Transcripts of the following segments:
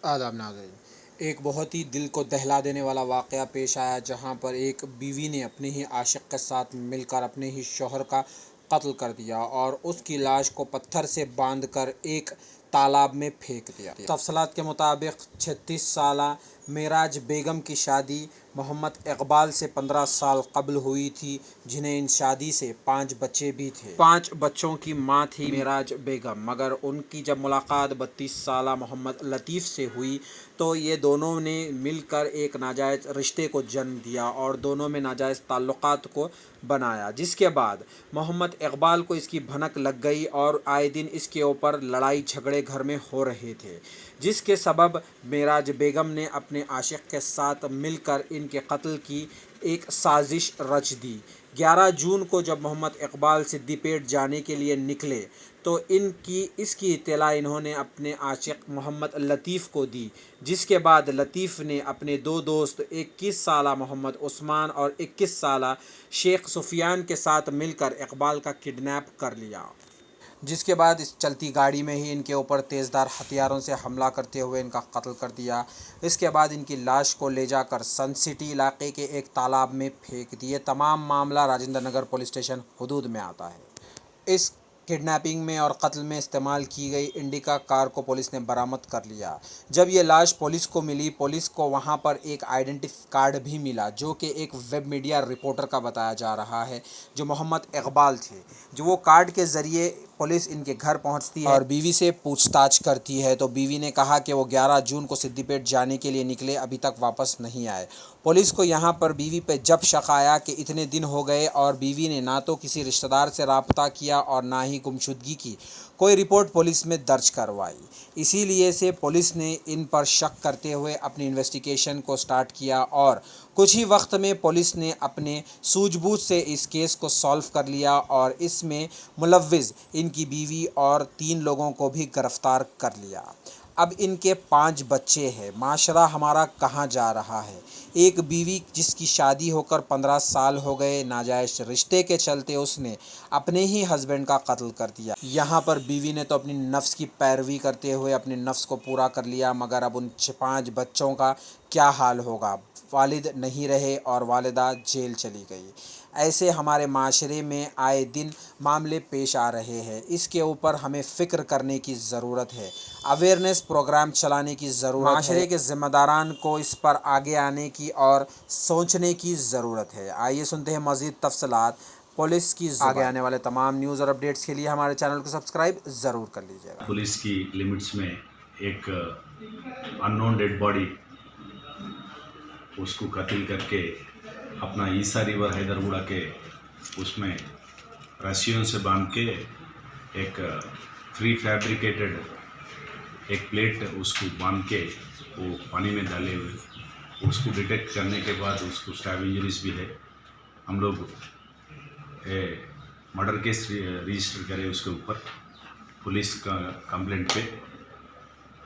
आदाब नाज़रीन, एक बहुत ही दिल को दहला देने वाला वाक़या पेश आया जहां पर एक बीवी ने अपने ही आशिक़ के साथ मिलकर अपने ही शौहर का कत्ल कर दिया और उसकी लाश को पत्थर से बांधकर एक तालाब में फेंक दिया। तफ़सीलात के मुताबिक 36 साला मेराज बेगम की शादी मोहम्मद इकबाल से 15 साल कबल हुई थी, जिन्हें इन शादी से 5 बच्चे भी थे। 5 बच्चों की मां थी मेराज बेगम, मगर उनकी जब मुलाकात 32 साला मोहम्मद लतीफ़ से हुई तो ये दोनों ने मिलकर एक नाजायज़ रिश्ते को जन्म दिया और दोनों में नाजायज़ ताल्लुक़ात को बनाया, जिसके बाद मोहम्मद इकबाल को इसकी भनक लग गई और आए दिन इसके ऊपर लड़ाई झगड़े घर में हो रहे थे, जिसके सबब मेराज बेगम ने अपने आशिक़ के साथ मिलकर इनके कत्ल की एक साजिश रच दी। 11 जून को जब मोहम्मद इकबाल सिद्दीपेट जाने के लिए निकले तो इसकी इत्तला इन्होंने अपने आशिक़ मोहम्मद लतीफ़ को दी, जिसके बाद लतीफ़ ने अपने 2 दोस्त 21 साला मोहम्मद उस्मान और 21 साला शेख सुफियान के साथ मिलकर इकबाल का किडनैप कर लिया, जिसके बाद इस चलती गाड़ी में ही इनके ऊपर तेज़धार हथियारों से हमला करते हुए इनका कत्ल कर दिया। इसके बाद इनकी लाश को ले जाकर सन सिटी इलाके के एक तालाब में फेंक दिए। तमाम मामला राजेंद्र नगर पुलिस स्टेशन हुदूद में आता है। इस किडनैपिंग में और कत्ल में इस्तेमाल की गई इंडिका कार को पुलिस ने बरामद कर लिया। जब ये लाश पुलिस को मिली, पुलिस को वहाँ पर एक आइडेंटिटी कार्ड भी मिला जो कि एक वेब मीडिया रिपोर्टर का बताया जा रहा है, जो मोहम्मद इकबाल थे। जो वो कार्ड के ज़रिए पुलिस इनके घर पहुंचती है और बीवी से पूछताछ करती है, तो बीवी ने कहा कि वो 11 जून को सिद्दीपेट जाने के लिए निकले, अभी तक वापस नहीं आए। पुलिस को यहाँ पर बीवी पे जब शक आया कि इतने दिन हो गए और बीवी ने ना तो किसी रिश्तेदार से रब्ता किया और ना ही गुमशुदगी की कोई रिपोर्ट पुलिस में दर्ज करवाई, इसीलिए से पुलिस ने इन पर शक करते हुए अपनी इन्वेस्टिगेशन को स्टार्ट किया और कुछ ही वक्त में पुलिस ने अपने सूझबूझ से इस केस को सॉल्व कर लिया और इसमें मुलव्विज़ इनकी बीवी और 3 लोगों को भी गिरफ़्तार कर लिया। अब इनके 5 बच्चे हैं। माशरा हमारा कहाँ जा रहा है? एक बीवी जिसकी शादी होकर 15 साल हो गए, नाजायज़ रिश्ते के चलते उसने अपने ही हस्बैंड का कत्ल कर दिया। यहाँ पर बीवी ने तो अपनी नफ्स की पैरवी करते हुए अपने नफ्स को पूरा कर लिया, मगर अब उन 5 बच्चों का क्या हाल होगा? वालिद नहीं रहे और वालिदा जेल चली गई। ऐसे हमारे माशरे में आए दिन मामले पेश आ रहे हैं। इसके ऊपर हमें फ़िक्र करने की ज़रूरत है, अवेयरनेस प्रोग्राम चलाने की ज़रूरत है। माशरे के ज़िम्मेदारान को इस पर आगे आने की और सोचने की ज़रूरत है। आइए सुनते हैं मज़ीद तफ़सीलात पुलिस की। आगे आने वाले तमाम न्यूज़ और अपडेट्स के लिए हमारे चैनल को सब्सक्राइब ज़रूर कर लीजिएगा। पुलिस की लिमिट्स में एक अननोन डेड बॉडी उसको कत्ल करके अपना ईसा रिवर हैदरगुड़ा के उसमें रस्सियों से बांध के एक फ्री फैब्रिकेटेड एक प्लेट उसको बांध के वो पानी में डाले हुए, उसको डिटेक्ट करने के बाद उसको स्टैब इंजरीज भी है। हम लोग मर्डर केस रजिस्टर करें उसके ऊपर पुलिस का कंप्लेंट पे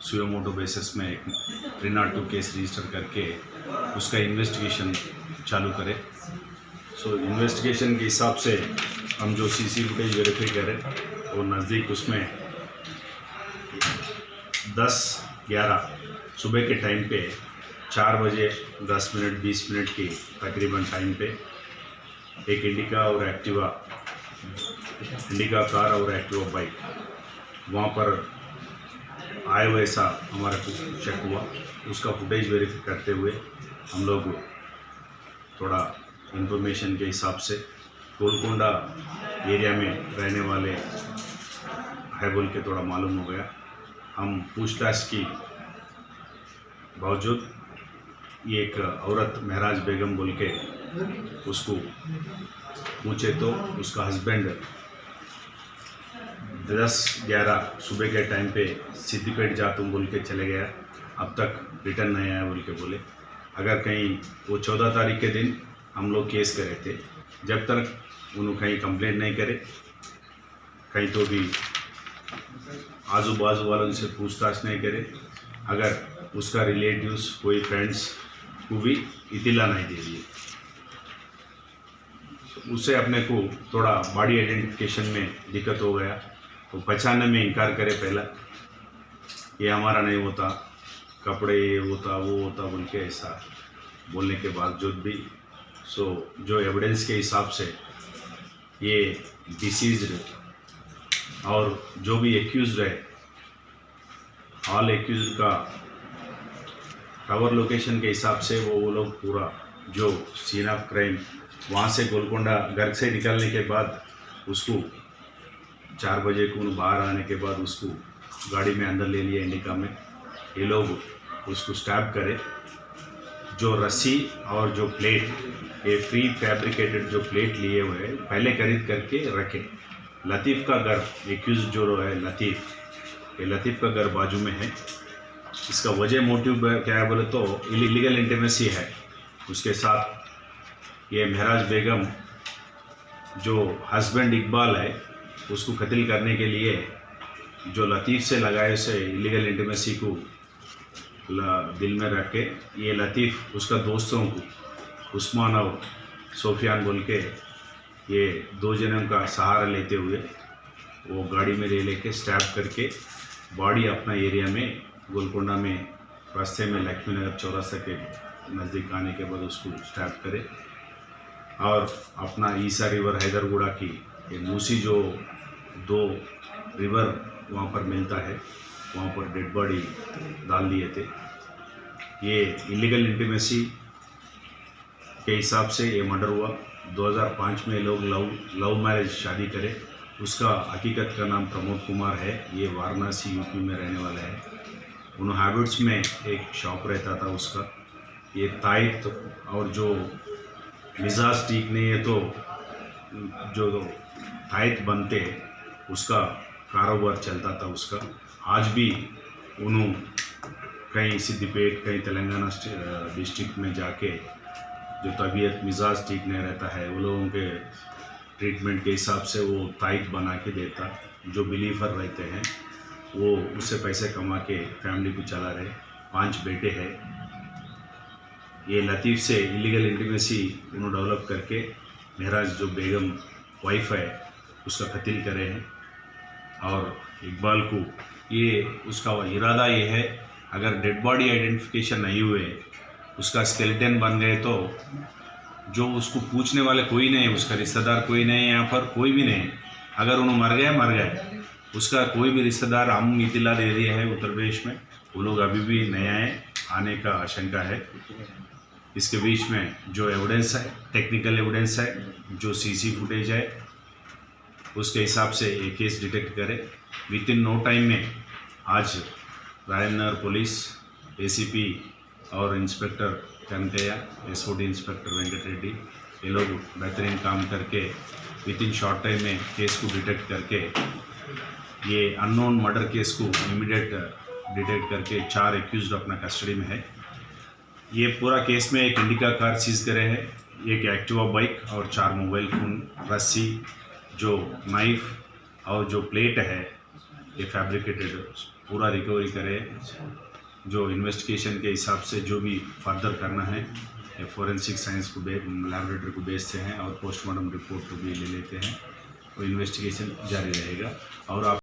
सुयो मोटो बेसिस में एक 302 केस रजिस्टर करके उसका इन्वेस्टिगेशन चालू करें। सो इन्वेस्टिगेशन के हिसाब से हम जो सीसी फुटेज वेरीफाई करें वो नज़दीक उसमें 10-11 सुबह के टाइम पे 4 बजे 10 मिनट 20 मिनट की तकरीबन टाइम पे एक इंडिका कार और एक्टिवा बाइक वहाँ पर आए हुए ऐसा हमारा चेक हुआ। उसका फुटेज वेरीफाई करते हुए हम लोग थोड़ा इंफॉर्मेशन के हिसाब से गोलकोंडा एरिया में रहने वाले है बोल के थोड़ा मालूम हो गया। हम पूछताछ की बावजूद ये एक औरत मेराज बेगम बोल के उसको पूछे तो उसका हस्बैंड 10-11 सुबह के टाइम पे सिद्दीपेट जा तुम बोल के चले गया, अब तक रिटर्न नहीं आया बोल के बोले। अगर कहीं वो 14 तारीख के दिन हम लोग केस करे थे, जब तक उन्होंने कहीं कंप्लेंट नहीं करे, कहीं तो भी आजू बाजू वालों से पूछताछ नहीं करे, अगर उसका रिलेटिव्स कोई फ्रेंड्स को भी इतिला नहीं दे दिए, उससे अपने को थोड़ा बॉडी आइडेंटिफिकेशन में दिक्कत हो गया। तो पहचानने में इनकार करे, पहला ये हमारा नहीं होता, कपड़े ये होता वो होता बोल के ऐसा बोलने के बावजूद भी जो एविडेंस के हिसाब से ये डिसीज्ड और जो भी एक्यूज्ड है ऑल एक्यूज्ड का कवर लोकेशन के हिसाब से वो लोग पूरा जो सीन ऑफ क्राइम वहाँ से गोलकोंडा घर से निकलने के बाद उसको 4 बजे को बाहर आने के बाद उसको गाड़ी में अंदर ले लिया इंडिका में। ये लोग उसको स्टैब करे, जो रस्सी और जो प्लेट ये प्री फैब्रिकेटेड जो प्लेट लिए हुए हैं पहले खरीद करके रखे। लतीफ़ का घर एक्यूज जो है लतीफ़, ये लतीफ़ का घर बाजू में है। इसका वजह मोटिव क्या है बोले तो इलीगल इंटीमेसी है उसके साथ। ये महराज बेगम जो हस्बैंड इकबाल है उसको कत्ल करने के लिए जो लतीफ़ से लगाए उसे इलीगल इंटीमेसी को दिल में रख के ये लतीफ़ उसका दोस्तों को उस्मान और सोफियान बोल के ये 2 जनों का सहारा लेते हुए वो गाड़ी में ले लेके स्टैब करके बॉडी अपना एरिया में गोलकोंडा में रास्ते में लक्ष्मी नगर चौरासा के नज़दीक आने के बाद उसको स्टैब करे और अपना ईसा रिवर हैदरगुड़ा की ये मूसी जो 2 रिवर वहाँ पर मिलता है वहाँ पर डेड बॉडी डाल दिए थे। ये इलीगल इंटीमेसी के हिसाब से ये मर्डर हुआ। 2005 में लोग लव मैरिज शादी करे। उसका हकीकत का नाम प्रमोद कुमार है। ये वाराणसी यूपी में रहने वाला है। उन हैबिट्स में एक शॉप रहता था उसका। ये ताइट और जो मिजाज ठीक नहीं है तो जो ताइट बनते उसका कारोबार चलता था उसका। आज भी उन्होंने कहीं सिद्दीपेट कहीं तेलंगाना डिस्ट्रिक्ट में जाके जो तबीयत मिजाज ठीक नहीं रहता है वो लोगों के ट्रीटमेंट के हिसाब से वो ताइट बना के देता। जो बिलीफर रहते हैं वो उससे पैसे कमा के फैमिली को चला रहे। 5 बेटे हैं। ये लतीफ़ से इलीगल इंटीमेसी उन्होंने डेवलप करके महराज जो बेगम वाइफ है उसका कत्ल करे हैं। और इकबाल को ये उसका इरादा ये है अगर डेड बॉडी आइडेंटिफिकेशन नहीं हुए उसका स्केलेटन बन गए तो जो उसको पूछने वाले कोई नहीं है, उसका रिश्तेदार कोई नहीं है, यहाँ पर कोई भी नहीं। अगर उन्होंने मर गए उसका कोई भी रिश्तेदार हम इतिला दे दिया है उत्तर प्रदेश में, वो लोग अभी भी नहीं आए, आने का आशंका है। इसके बीच में जो एविडेंस है टेक्निकल एविडेंस है जो सीसी फुटेज है उसके हिसाब से ये केस डिटेक्ट करे। विद इन नो टाइम में आज रायनगर पुलिस एसीपी और inspector Kanakaiah SOD inspector Venkat Reddy ये लोग बेहतरीन काम करके विद इन शॉर्ट टाइम में केस को डिटेक्ट करके ये अननोन मर्डर केस को इमीडिएट डिटेक्ट करके 4 एक्यूज्ड अपना कस्टडी में है। ये पूरा केस में एक इंडिका कार सीज करे हैं, एक एक्टिवा बाइक और 4 मोबाइल फ़ोन, रस्सी, जो नाइफ और जो प्लेट है ये फैब्रिकेटेड पूरा रिकवरी करे। जो इन्वेस्टिगेशन के हिसाब से जो भी फर्दर करना है ये फोरेंसिक साइंस को लैबोरेटरी को भेजते हैं और पोस्टमार्टम रिपोर्ट को भी ले लेते हैं। वो इन्वेस्टिगेशन जारी रहेगा। और आप